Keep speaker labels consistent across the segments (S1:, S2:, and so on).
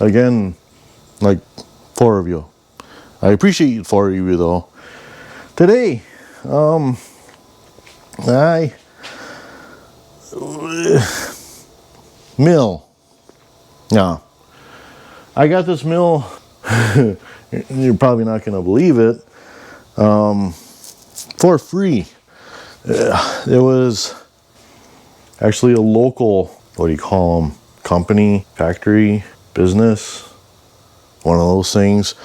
S1: again, like 4 of you. I appreciate 4 of you though. Today, mill. Yeah, I got this mill. You're probably not going to believe it. For free. It was actually a local, what do you call them? Company, factory, business, one of those things.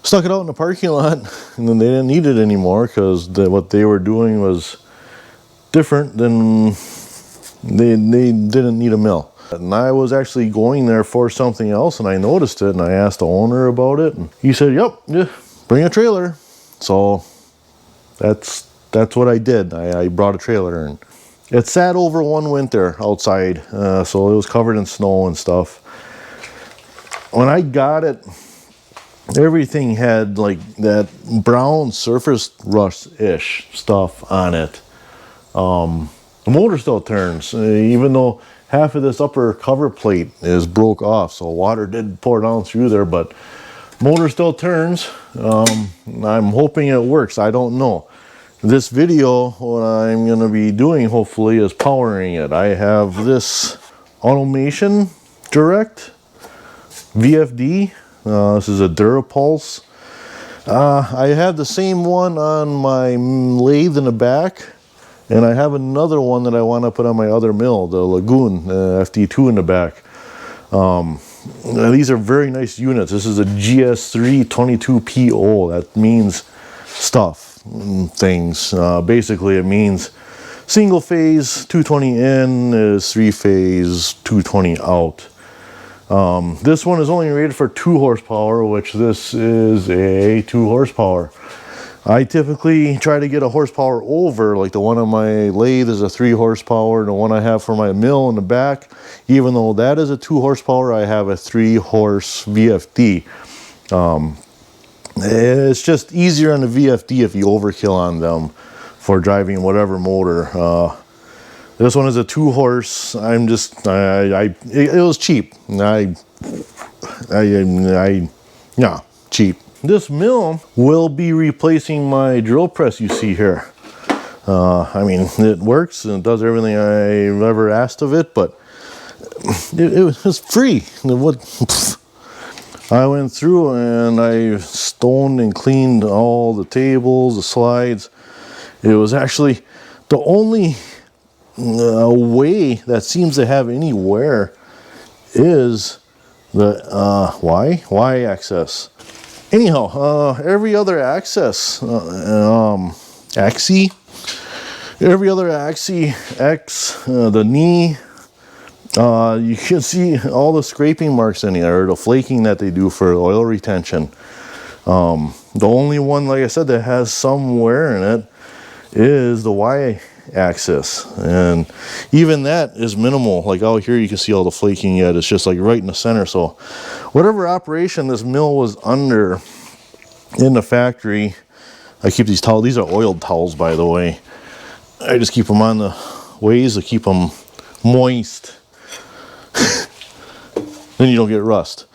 S1: Stuck it out in the parking lot, and then they didn't need it anymore because what they were doing was different than they didn't need a mill. And I was actually going there for something else, and I noticed it, and I asked the owner about it, and he said, "Yep, yeah, bring a trailer." So that's what I did. I brought a trailer, and it sat over one winter outside, so it was covered in snow and stuff. When I got it, everything had like that brown surface rust-ish stuff on it. The motor still turns, even though half of this upper cover plate is broke off, so water did pour down through there, but motor still turns. I'm hoping it works. I don't know. This video, what I'm going to be doing hopefully is powering it. I have this Automation Direct VFD. This is a Durapulse. I have the same one on my lathe in the back, and I have another one that I want to put on my other mill, the Lagoon FD2 in the back. These are very nice units. This is a GS3 22PO. That means stuff, things. Basically, it means single phase 220 in is 3-phase 220 out. This one is only rated for 2 horsepower, which this is a 2 horsepower. I typically try to get a horsepower over, like the one on my lathe is a 3 horsepower, and the one I have for my mill in the back, even though that is a 2 horsepower, I have a 3 horse VFD. It's just easier on the VFD if you overkill on them for driving whatever motor. This one is a 2 horse. It was cheap. Yeah, cheap. This mill will be replacing my drill press you see here. I mean, it works and it does everything I've ever asked of it, but it was free. I went through and I stoned and cleaned all the tables, the slides. It was actually the only way that seems to have any wear is the Y-axis. Anyhow, every other axis, every other axis, X, the knee, you can see all the scraping marks in here, or the flaking that they do for oil retention. The only one, like I said, that has some wear in it is the Y-axis, and even that is minimal. Like out here you can see all the flaking yet. It's just like right in the center. So whatever operation this mill was under in the factory, I keep these towels. These are oiled towels, by the way. I just keep them on the ways to keep them moist. Then you don't get rust.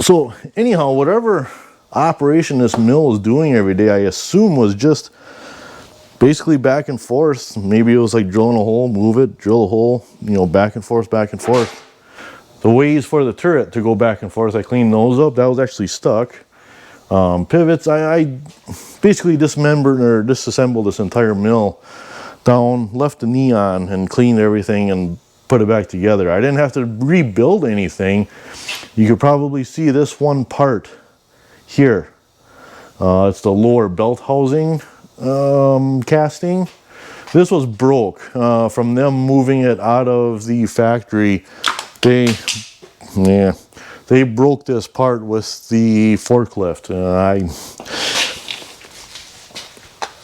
S1: So anyhow, whatever operation this mill is doing every day, I assume was just basically back and forth. Maybe it was like drilling a hole, move it, drill a hole, you know, back and forth, back and forth. The ways for the turret to go back and forth, I cleaned those up. That was actually stuck. Pivots, I basically dismembered or disassembled this entire mill down, left the knee on, and cleaned everything and put it back together. I didn't have to rebuild anything. You could probably see this one part here. It's the lower belt housing casting. This was broke from them moving it out of the factory. They broke this part with the forklift.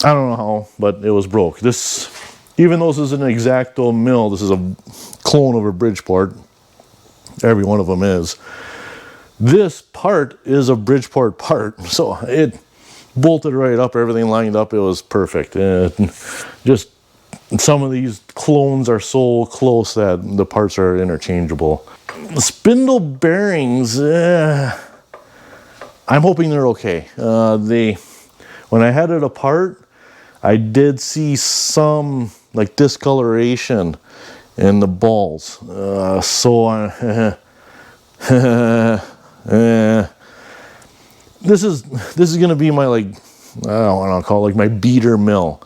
S1: I don't know how, but it was broke. This, even though this is an Exacto mill, this is a clone of a Bridgeport. Every one of them is. This part is a Bridgeport part, so it bolted right up, everything lined up. It was perfect. Just some of these clones are so close that the parts are interchangeable. Spindle bearings, I'm hoping they're okay. When I had it apart, I did see some like discoloration in the balls. This is gonna be my, like, I don't want to call it like my beater mill.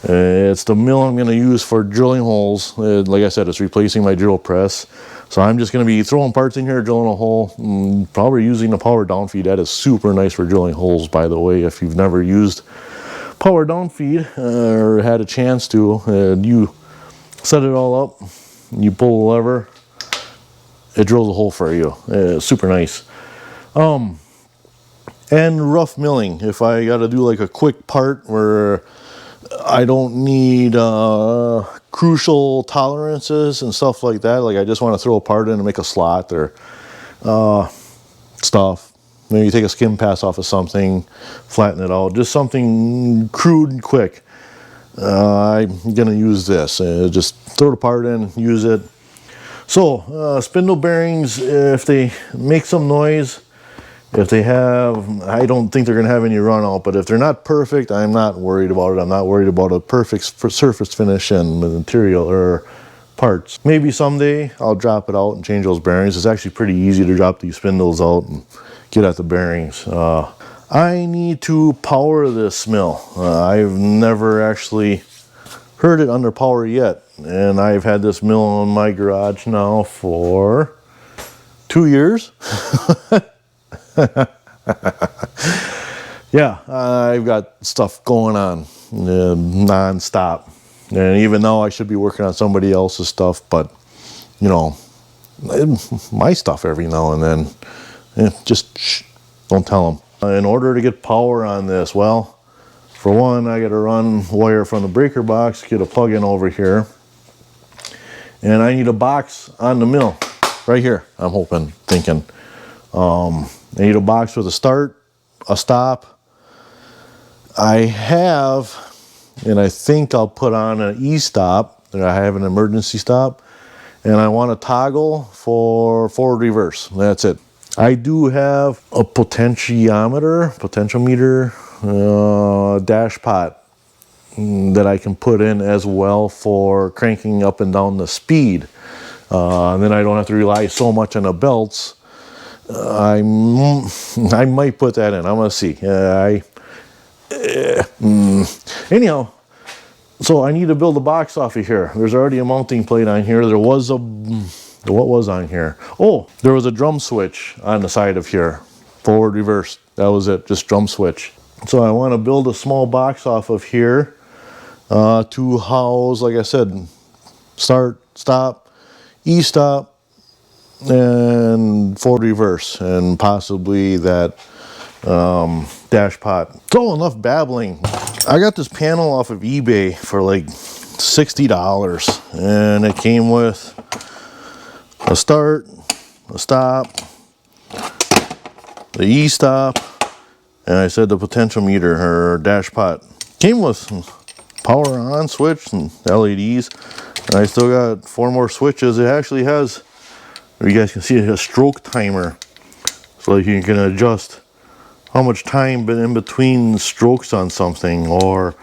S1: It's the mill I'm gonna use for drilling holes. Like I said, it's replacing my drill press. So I'm just gonna be throwing parts in here, drilling a hole, probably using the power down feed. That is super nice for drilling holes, by the way. If you've never used power down feed or had a chance to, you set it all up, you pull the lever, it drills a hole for you. Super nice. And rough milling. If I got to do like a quick part where I don't need crucial tolerances and stuff like that, like I just want to throw a part in and make a slot or stuff. Maybe take a skim pass off of something, flatten it out, just something crude and quick. I'm gonna use this. Just throw the part in, use it. So spindle bearings, if they make some noise, if they have, I don't think they're going to have any run out, but if they're not perfect, I'm not worried about it. I'm not worried about a perfect surface finish and material or parts. Maybe someday I'll drop it out and change those bearings. It's actually pretty easy to drop these spindles out and get at the bearings. I need to power this mill. I've never actually heard it under power yet, and I've had this mill in my garage now for 2 years. Yeah, I've got stuff going on non-stop, and even though I should be working on somebody else's stuff, but you know, my stuff every now and then, just don't tell them. In order to get power on this, well, for one, I got to run wire from the breaker box, get a plug-in over here, and I need a box on the mill right here. I'm thinking. I need a box with a start, a stop. I have, and I think I'll put on an e-stop. I have an emergency stop, and I want a toggle for forward reverse. That's it. I do have a potentiometer dash pot that I can put in as well for cranking up and down the speed. And then I don't have to rely so much on the belts. I might put that in. I'm gonna see. Anyhow, so I need to build a box off of here. There's already a mounting plate on here. There was what was on here? Oh, there was a drum switch on the side of here. Forward, reverse. That was it. Just drum switch. So I want to build a small box off of here to house, like I said, start, stop, e-stop, and forward reverse, and possibly that dash pot. So enough babbling. I got this panel off of eBay for like $60, and it came with a start, a stop, the e-stop, and I said the potentiometer or dash pot. Came with power on switch and LEDs, and I still got 4 more switches. It actually has, you guys can see it has a stroke timer, so you can adjust how much time been in between strokes on something, or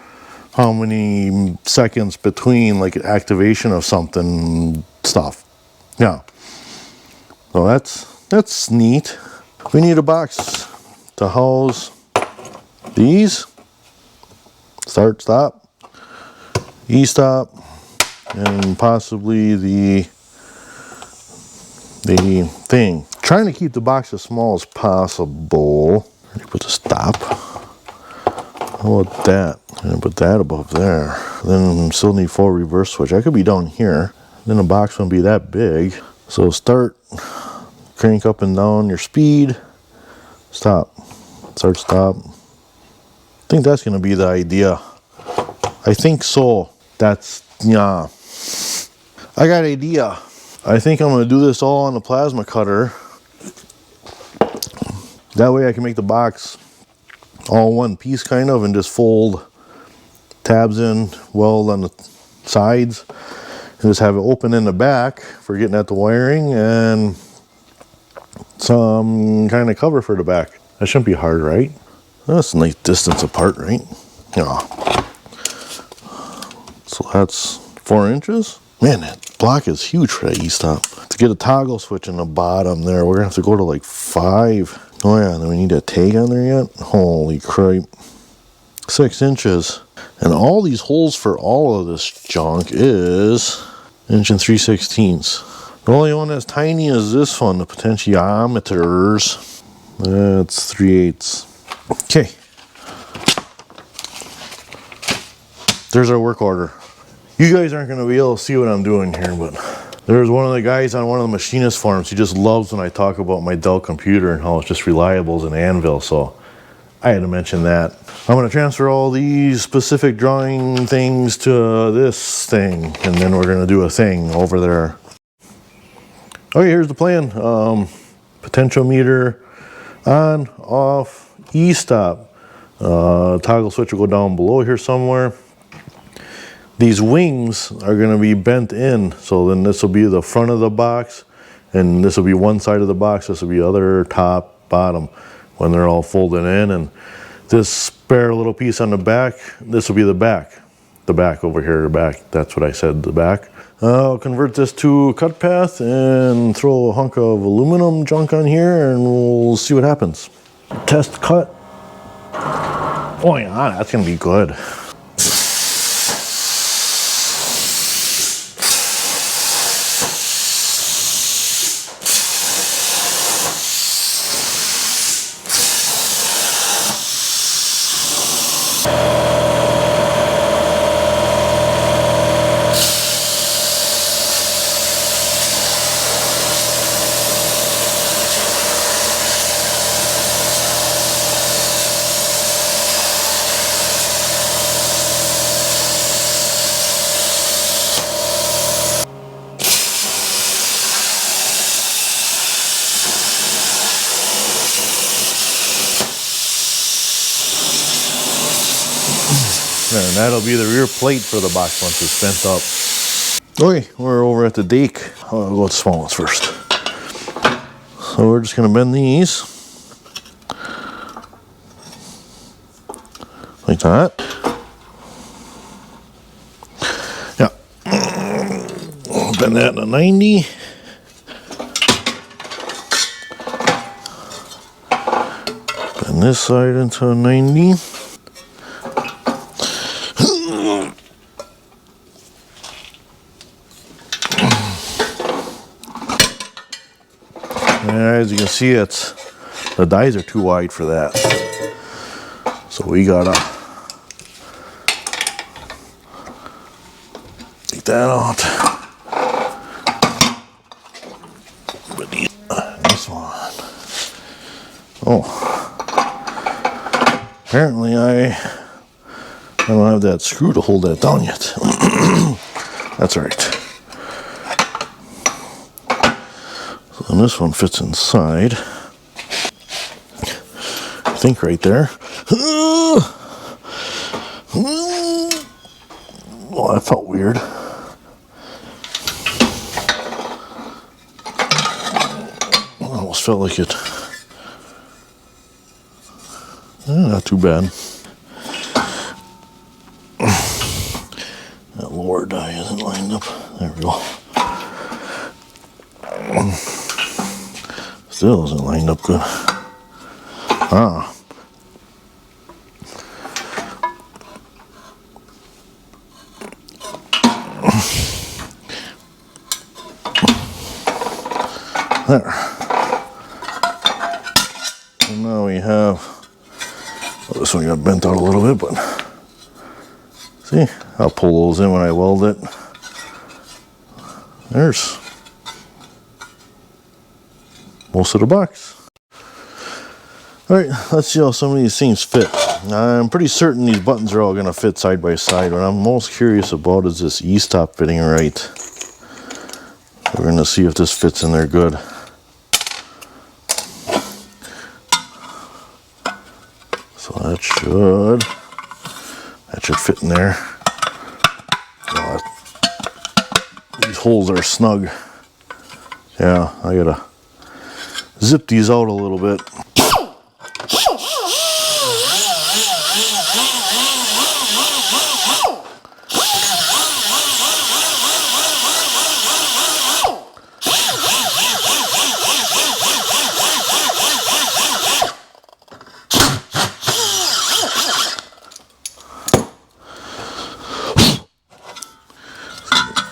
S1: how many seconds between like activation of something stuff. Yeah, so that's neat. We need a box to house these. Start, stop, e-stop, and possibly the thing. Trying to keep the box as small as possible. Let me put the stop. How about that? I'm gonna put that above there. Then still need 4 reverse switch. I could be down here. Then the box won't be that big. So start, crank up and down your speed. Stop, start, stop. I think that's gonna be the idea. I think so. That's, yeah. I got an idea. I think I'm gonna do this all on the plasma cutter. That way I can make the box all one piece kind of, and just fold tabs in, weld on the sides, and just have it open in the back for getting at the wiring, and some kind of cover for the back. That shouldn't be hard, right? That's a nice distance apart, right? Yeah. So that's 4 inches. Man, that block is huge for that E-stop. To get a toggle switch in the bottom there, we're gonna have to go to like 5. Oh yeah, and then we need a tag on there yet? Holy crap. 6 inches. And all these holes for all of this junk is 1 3/16. The only one that's tiny is this one, the potentiometers. That's 3/8. Okay. There's our work order. You guys aren't going to be able to see what I'm doing here, but there's one of the guys on one of the machinist forums. He just loves when I talk about my Dell computer and how it's just reliable as an anvil, so I had to mention that. I'm going to transfer all these specific drawing things to this thing, and then we're going to do a thing over there. Okay, here's the plan. Potentiometer on, off, E-stop. Toggle switch will go down below here somewhere. These wings are going to be bent in, so then this will be the front of the box, and this will be one side of the box, this will be other, top, bottom, when they're all folded in. And this spare little piece on the back, this will be the back. The back over here, the back, that's what I said, the back. I'll convert this to a cut path and throw a hunk of aluminum junk on here, and we'll see what happens. Test cut. Oh yeah, that's going to be good. And that'll be the rear plate for the box once it's bent up. Okay, we're over at the dake. I'll go with the small ones first. So we're just gonna bend these like that. Yeah. Bend that to 90. Bend this side into 90. As you can see, the dies are too wide for that. So we gotta take that out. But this one. Oh. Apparently I don't have that screw to hold that down yet. That's all right. And this one fits inside. I think right there. Oh, that felt weird. Almost felt like it. Not too bad. That lower die isn't lined up. There we go. Still isn't lined up good. Ah. There. And now we have, well, this one got bent out a little bit, but see, I'll pull those in when I weld it. There's most of the box. All right, let's see how some of these things fit. I'm pretty certain these buttons are all going to fit side by side. What I'm most curious about is this E-stop fitting right. We're going to see if this fits in there good. So that should fit in there. Oh, these holes are snug. Yeah, zip these out a little bit.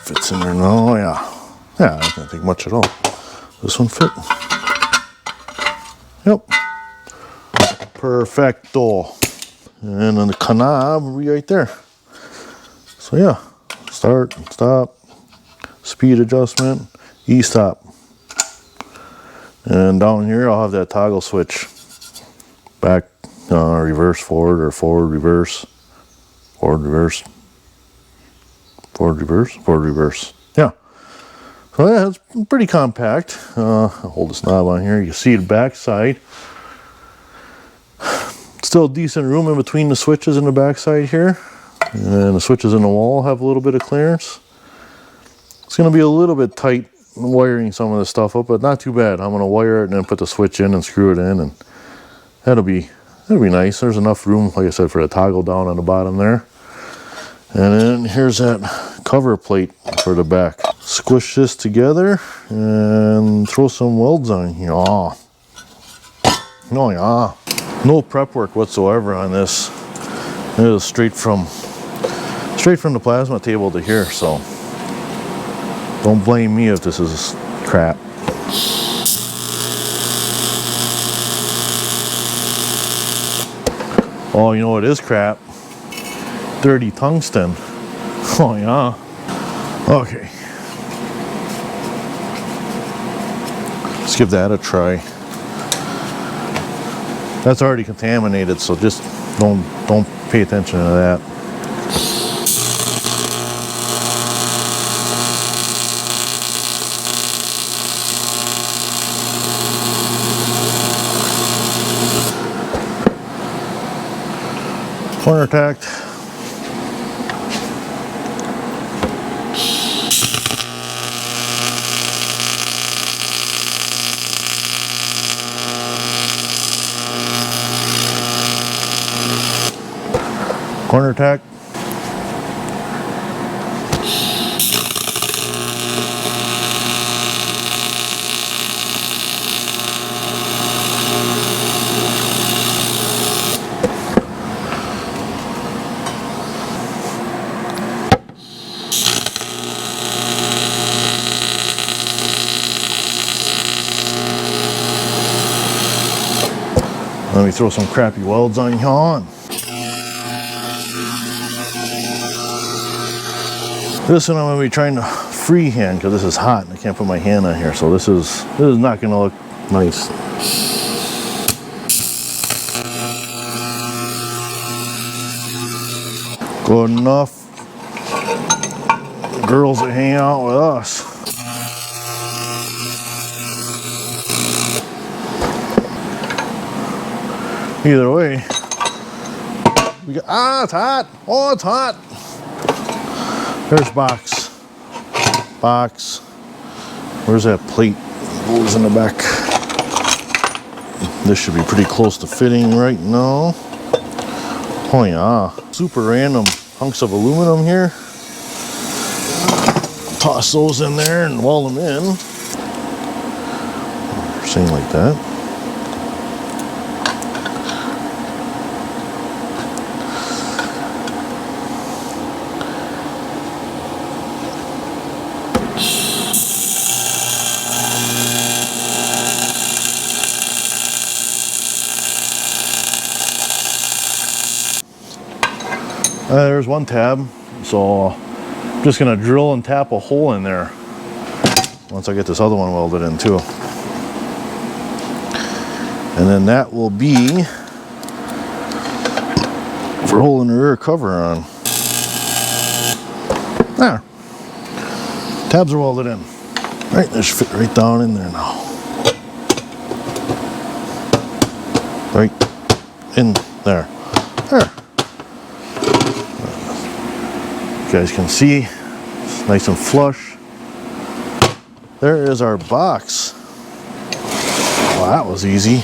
S1: Fits in there now, yeah. Yeah, I don't think much at all. This one fit. Yep. Perfecto. And then the knob will be right there. So yeah, start, stop, speed adjustment, e-stop. And down here I'll have that toggle switch. Back, reverse, forward, or forward, reverse, forward, reverse, forward, reverse, forward, reverse. Yeah. So yeah, it's pretty compact. I'll hold this knob on here. You see the back side. Still decent room in between the switches and the back side here. And the switches in the wall have a little bit of clearance. It's going to be a little bit tight wiring some of this stuff up, but not too bad. I'm going to wire it and then put the switch in and screw it in, and that'll be nice. There's enough room, like I said, for the toggle down on the bottom there. And then here's that cover plate for the back. Squish this together and throw some welds on here. Oh yeah. No prep work whatsoever on this. It is straight from the plasma table to here, so don't blame me if this is crap. Oh, you know what is crap? Dirty tungsten. Oh yeah. Okay. Let's give that a try. That's already contaminated, so just don't pay attention to that. Corner tacked. Corner tack. Let me throw some crappy welds on here. This one I'm going to be trying to freehand because this is hot and I can't put my hand on here, so this is not going to look nice. Good enough. Girls that hang out with us. Either way, we got, it's hot. Oh, it's hot. There's box. Where's that plate? Goes in the back. This should be pretty close to fitting right now. Oh yeah. Super random hunks of aluminum here. Toss those in there and weld them in. Something like that. There's one tab, so I'm just gonna drill and tap a hole in there once I get this other one welded in too. And then that will be for holding the rear cover on. There. Tabs are welded in. Right, they should fit right down in there now. Right in there. There. You guys can see it's nice and flush. There is our box. Well, that was easy.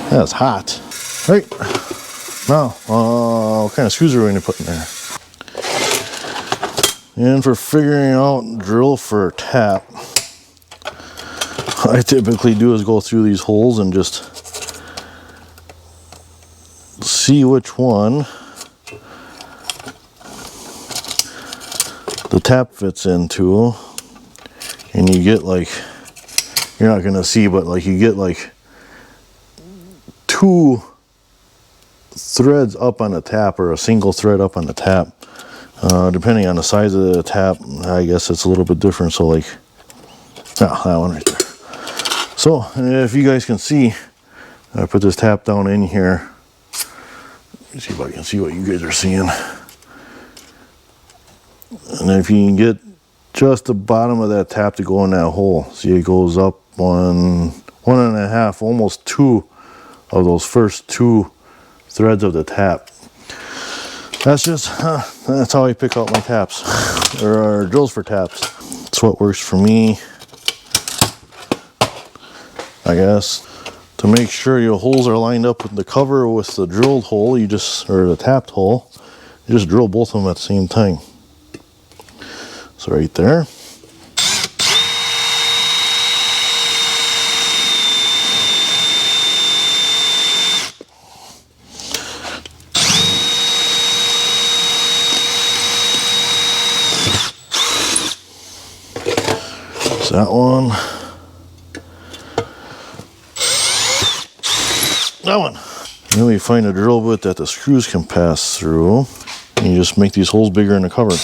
S1: That's hot. Right. Now, what kind of screws are we going to put in there? And for figuring out drill for tap, what I typically do is go through these holes and just see which one the tap fits into, and you get like, you're not gonna see, but like you get like 2 threads up on the tap, or a single thread up on the tap, depending on the size of the tap. I guess it's a little bit different. So like, that one right there. So if you guys can see, I put this tap down in here. Let's see if I can see what you guys are seeing. And if you can get just the bottom of that tap to go in that hole, see it goes up 1.5, almost 2 of those first 2 threads of the tap. That's just, that's how I pick out my taps, or drills for taps. That's what works for me, I guess. To make sure your holes are lined up with the cover with the drilled hole, you just, or the tapped hole, you just drill both of them at the same time. So right there. There's that one. That one. Then we find a drill bit that the screws can pass through, and you just make these holes bigger in the cover.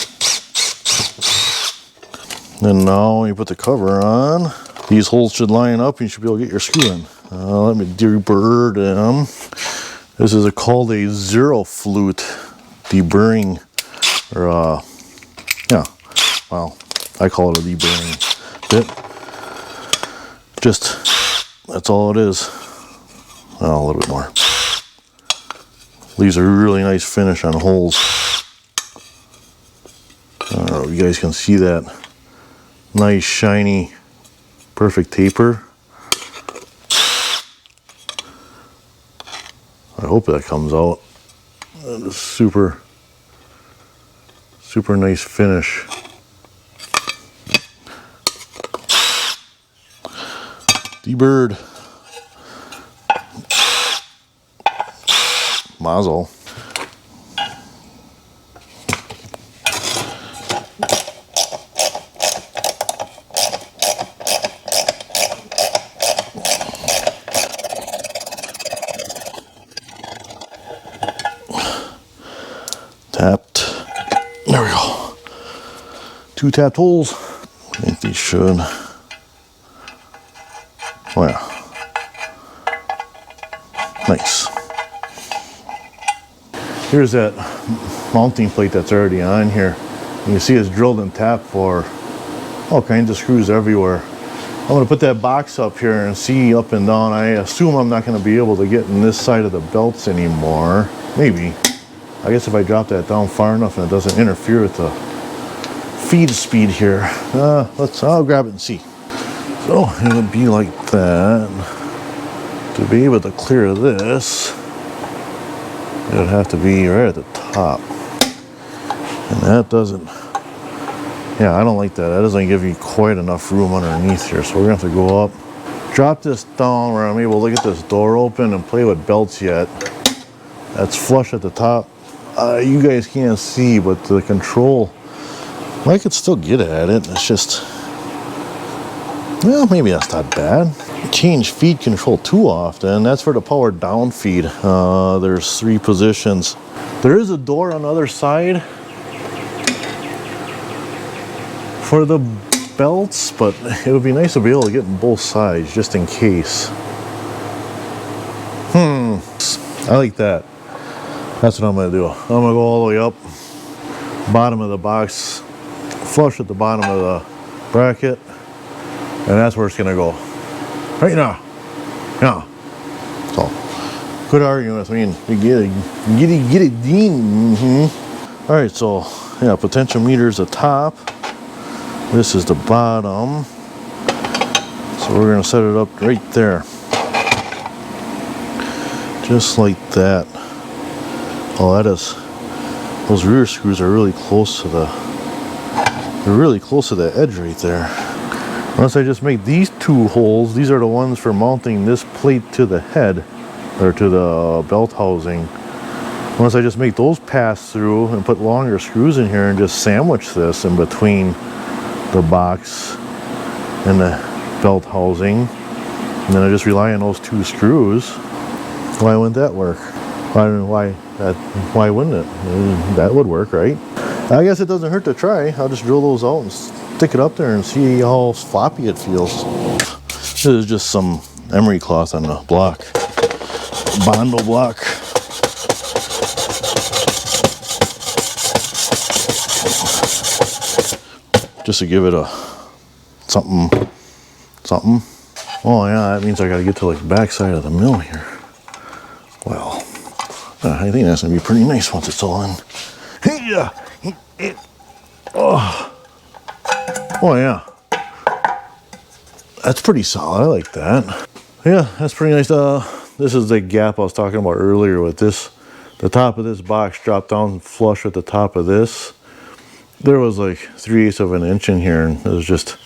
S1: Then now when you put the cover on, these holes should line up and you should be able to get your screw in. Let me deburr them. This is called a zero flute deburring, or yeah, well, I call it a deburring bit. Just, that's all it is. Well, a little bit more. Leaves a really nice finish on holes. I don't know if you guys can see that. Nice, shiny, perfect taper. I hope that comes out. That is super, super nice finish. D-Bird. Mazel. Tapped. There we go. 2 tapped holes. I think these should. Oh yeah. Nice. Here's that mounting plate that's already on here. You see it's drilled and tapped for all kinds of screws everywhere. I'm going to put that box up here and see up and down. I assume I'm not going to be able to get in this side of the belts anymore. Maybe. I guess if I drop that down far enough and it doesn't interfere with the feed speed here. I'll grab it and see. So it would be like that. To be able to clear this, it would have to be right at the top. And that doesn't, yeah, I don't like that. That doesn't give you quite enough room underneath here. So we're gonna have to go up, drop this down where I'm able to get this door open and play with belts yet. That's flush at the top. You guys can't see, but the control, well, I could still get at it. It's just, well, maybe that's not bad. Change feed control too often. That's for the power down feed. There's 3 positions. There is a door on the other side for the belts, but it would be nice to be able to get in both sides just in case. I like that. That's what I'm gonna do. I'm gonna go all the way up, bottom of the box, flush at the bottom of the bracket, and that's where it's gonna go. Right now. Yeah. So, good argument. I mean, you get it, Dean. All right, so yeah, potentiometer is the top. This is the bottom. So we're gonna set it up right there. just like that. Oh, that is, those rear screws are really close to the, they're really close to the edge right there. Unless I just make these two holes, these are the ones for mounting this plate to the head, or to the belt housing. Unless I just make those pass through and put longer screws in here and just sandwich this in between the box and the belt housing, and then I just rely on those two screws. Why wouldn't that work? Why wouldn't it? That would work, right? I guess it doesn't hurt to try. I'll just drill those out and stick it up there and see how floppy it feels. This is just some emery cloth on the block, Bondo block. Just to give it a something. Oh yeah, that means I gotta get to like the back side of the mill here. Well, I think that's gonna be pretty nice once it's all in. Oh yeah, that's pretty solid. I like that. Yeah, that's pretty nice. This is the gap I was talking about earlier with this. The top of this box dropped down flush with the top of this. There was like 3/8 of an inch in here, and it was just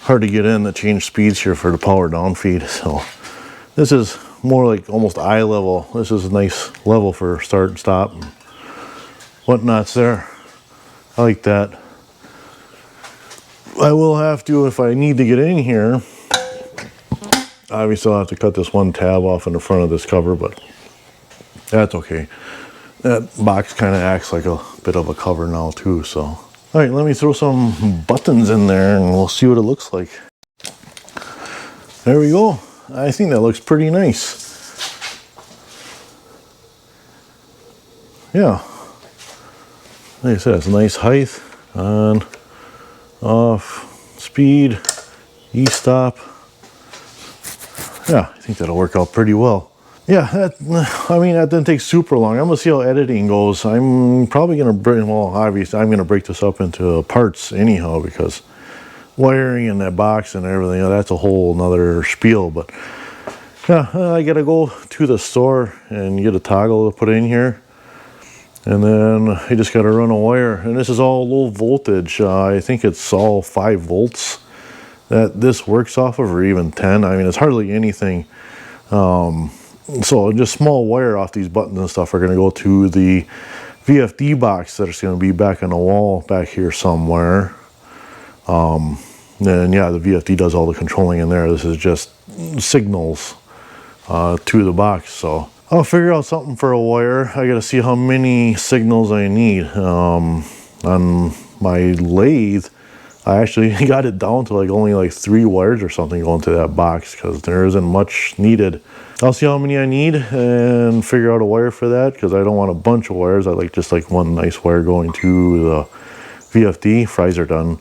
S1: hard to get in to change speeds here for the power down feed. So this is more like almost eye level. This is a nice level for start and stop and whatnot's there. I like that. I will have to, if I need to get in here, obviously I'll have to cut this one tab off in the front of this cover, but that's okay. That box kind of acts like a bit of a cover now too, so. All right, let me throw some buttons in there and we'll see what it looks like. There we go. I think that looks pretty nice. Yeah. Like I said, it's a nice height, on, off, speed, e-stop. Yeah, I think that'll work out pretty well. Yeah, I mean, that didn't take super long. I'm gonna see how editing goes. I'm probably gonna bring, well, obviously I'm gonna break this up into parts anyhow, because wiring in that box and everything, that's a whole nother spiel. But yeah, I gotta go to the store and get a toggle to put in here, and then I just gotta run a wire. And this is all low voltage. I think it's all 5 volts that this works off of, or even 10. I mean, it's hardly anything. So just small wire off these buttons and stuff are going to go to the VFD box that's going to be back on the wall back here somewhere. And yeah, the VFD does all the controlling in there. This is just signals to the box. So I'll figure out something for a wire. I got to see how many signals I need. On my lathe, I actually got it down to like only like 3 wires or something going to that box, because there isn't much needed. I'll see how many I need and figure out a wire for that, because I don't want a bunch of wires. I like just like one nice wire going to the VFD. Fries are done.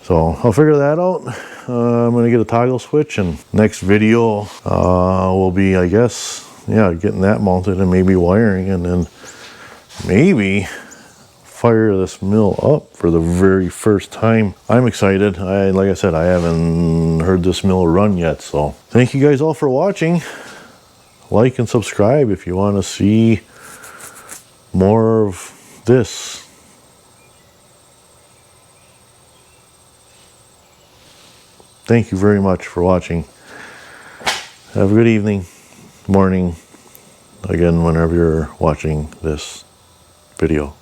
S1: So I'll figure that out. I'm gonna get a toggle switch, and next video will be, I guess, yeah, getting that mounted and maybe wiring, and then maybe fire this mill up for the very first time. I'm excited. Like I said, I haven't heard this mill run yet. So thank you guys all for watching. Like and subscribe if you want to see more of this. Thank you very much for watching. Have a good evening, morning, again, whenever you're watching this video.